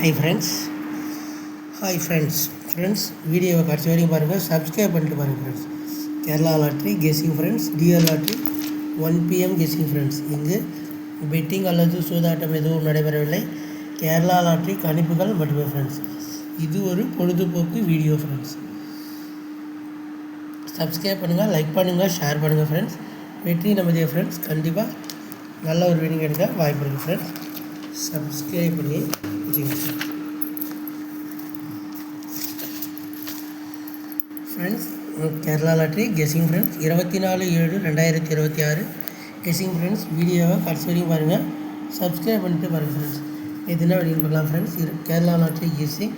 Hi friends வீடியோவை கடைசி வரைக்கும் பாருங்கள், சப்ஸ்கிரைப் பண்ணிட்டு பாருங்கள் friends. Kerala lottery guessing friends, DR lottery 1 PM guessing friends. இங்கு பெட்டிங் அல்லது சூதாட்டம் எதுவும் நடைபெறவில்லை. கேரளா லாட்ரி கணிப்புகள் மட்டுமே ஃப்ரெண்ட்ஸ். இது ஒரு பொழுதுபோக்கு வீடியோ ஃப்ரெண்ட்ஸ். சப்ஸ்கிரைப் பண்ணுங்கள், லைக் பண்ணுங்கள், ஷேர் பண்ணுங்கள் ஃப்ரெண்ட்ஸ். வெற்றி நமதே ஃப்ரெண்ட்ஸ். கண்டிப்பாக நல்ல ஒரு வினிங் எடுக்க வாய்ப்பு இருக்குது ஃப்ரெண்ட்ஸ். சப்ஸ்கிரைப் பண்ணி வச்சுக்கோங்க friends. Kerala lottery guessing friends 24/7/2026 guessing friends. வீடியோவை கடைசி வரைக்கும் பாருங்கள், சப்ஸ்கிரைப் பண்ணிட்டு பாருங்கள் ஃப்ரெண்ட்ஸ். எதுனா வெளியில் பண்ணலாம் friends. Kerala lottery guessing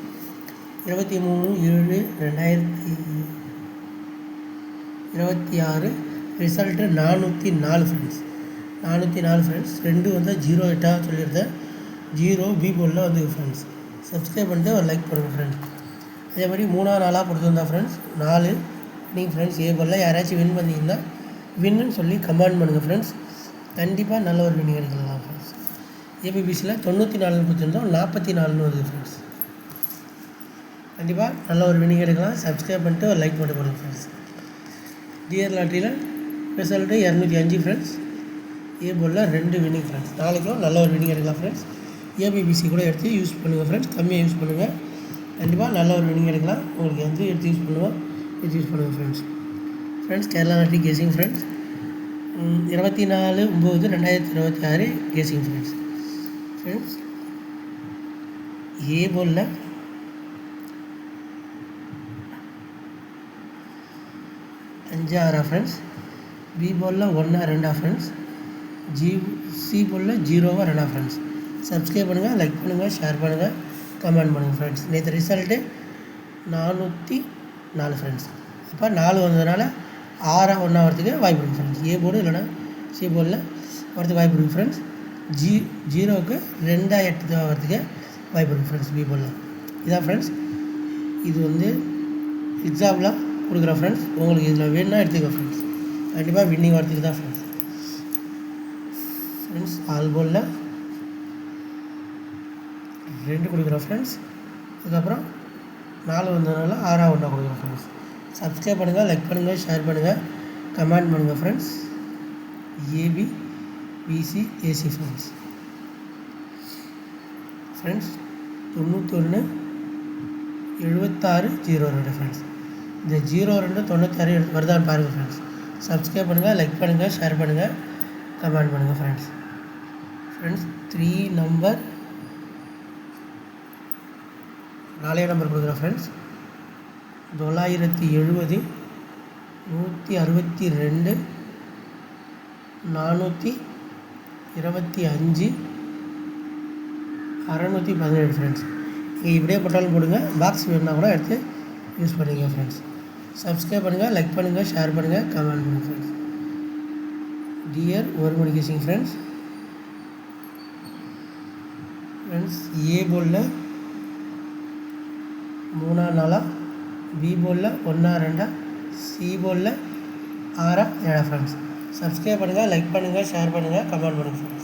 23/7/2026 result 404 friends. 404 friends. 2 வந்து 08 சொல்லியிருந்தேன். 0 பி போர்டில் வந்து ஃப்ரெண்ட்ஸ். சப்ஸ்கிரைப் பண்ணிட்டு ஒரு லைக் பண்ணுங்கள் ஃப்ரெண்ட்ஸ். அதே மாதிரி 3ஆவது நாளாக கொடுத்துருந்தா ஃப்ரெண்ட்ஸ் 4 நீங்கள் ஃப்ரெண்ட்ஸ் ஏ போர்டில் யாராச்சும் வின் பண்ணிங்கன்னா வின்னுன்னு சொல்லி கமெண்ட் பண்ணுங்கள் ஃப்ரெண்ட்ஸ். கண்டிப்பாக நல்ல ஒரு வின்னிங் எடுக்கலாம் ஃப்ரெண்ட்ஸ். ஏபிபிசியில் 94 கொடுத்துருந்தோம், 44 வருது ஃப்ரெண்ட்ஸ். கண்டிப்பாக நல்ல ஒரு வின்னிங் எடுக்கலாம். சப்ஸ்கிரைப் பண்ணிட்டு ஒரு லைக் பண்ணிட்டு போடுங்க ஃப்ரெண்ட்ஸ். டிஆர் லாட்ரியில் ரிசல்ட்டு 205 ஃப்ரெண்ட்ஸ். ஏ போர்டில் 2 வின்னிங் ஃப்ரெண்ட்ஸ். நாளைக்கும் நல்ல ஒரு வின்னிங் எடுக்கலாம் ஃப்ரெண்ட்ஸ். ஏபிபிசி கூட எடுத்து யூஸ் பண்ணுங்கள் ஃப்ரெண்ட்ஸ். கம்மியாக யூஸ் பண்ணுங்கள். கண்டிப்பாக நல்ல ஒரு வின்னிங் எடுக்கலாம். உங்களுக்கு எந்த எடுத்து யூஸ் பண்ணுவோம் யூஸ் பண்ணுங்கள் friends. Kerala lottery guessing friends 24/9/2026 guessing friends. A போர்டில் 5 ஃப்ரெண்ட்ஸ். பி போர்டில் 1 2 ஃப்ரெண்ட்ஸ். சி போர்டில் 0 2 ஃப்ரெண்ட்ஸ். சப்ஸ்கிரைப் பண்ணுங்கள், லைக் பண்ணுங்கள், ஷேர் பண்ணுங்கள், கமெண்ட் பண்ணுங்கள் ஃப்ரெண்ட்ஸ். நேற்று ரிசல்ட்டு 404 ஃப்ரெண்ட்ஸ். அப்போ 4 வந்ததுனால 6 1 வரதுக்கு வாய்ப்பு இருக்குது ஃப்ரெண்ட்ஸ். ஏ போர்டு இல்லைனா சி போர்டில் வரதுக்கு வாய்ப்பு இருக்குது ஃப்ரெண்ட்ஸ். 0க்கு 2 8 வரதுக்கு வாய்ப்பு இருக்குது ஃப்ரெண்ட்ஸ். பி போர்டில் இதான் ஃப்ரெண்ட்ஸ். இது வந்து எக்ஸாம்பிளாக கொடுக்குறேன் ஃப்ரெண்ட்ஸ். உங்களுக்கு இதில் வேணும்னா எடுத்துக்கோ ஃப்ரெண்ட்ஸ். கண்டிப்பாக வின்னிங் வரதுக்கு தான் ஃப்ரெண்ட்ஸ். ஆல் போர்டில் 2 கொடுக்குறோம் ஃப்ரெண்ட்ஸ். அதுக்கப்புறம் 4 வந்ததுனால 6 1 கொடுக்குறோம் ஃப்ரெண்ட்ஸ். சப்ஸ்கிரைப் பண்ணுங்கள், லைக் பண்ணுங்கள், ஷேர் பண்ணுங்கள், கமெண்ட் பண்ணுங்கள் friends. AB BC AC friends. 91 76 02 friends. இந்த 02 96 வருதான்னு பாருங்கள் ஃப்ரெண்ட்ஸ். சப்ஸ்கிரைப் பண்ணுங்கள், லைக் பண்ணுங்கள், ஷேர் பண்ணுங்கள், கமெண்ட் பண்ணுங்கள் ஃப்ரெண்ட்ஸ். 3 நம்பர் 4 நம்பர் கொடுக்குறேன் ஃப்ரெண்ட்ஸ். 970 162 425 617 ஃப்ரெண்ட்ஸ். நீங்கள் இப்படியே போட்டாலும் போடுங்க, பாக்ஸ் வேணுன்னா கூட எடுத்து யூஸ் பண்ணிங்க ஃப்ரெண்ட்ஸ். சப்ஸ்கிரைப் பண்ணுங்கள், லைக் பண்ணுங்கள், ஷேர் பண்ணுங்கள், கமெண்ட் பண்ணுங்கள் ஃப்ரெண்ட்ஸ். டியர் ஒரு மணி கெஸ்ஸிங் ஃப்ரெண்ட்ஸ். ஏ போர்டில் 3 4, பி போர்டில் 1 2, சி போர்டில் 6 7 ஃப்ரெண்ட்ஸ். சப்ஸ்கிரைப் பண்ணுங்கள், லைக் பண்ணுங்கள், ஷேர் பண்ணுங்கள், கமெண்ட் பண்ணுங்கள் ஃப்ரெண்ட்ஸ்.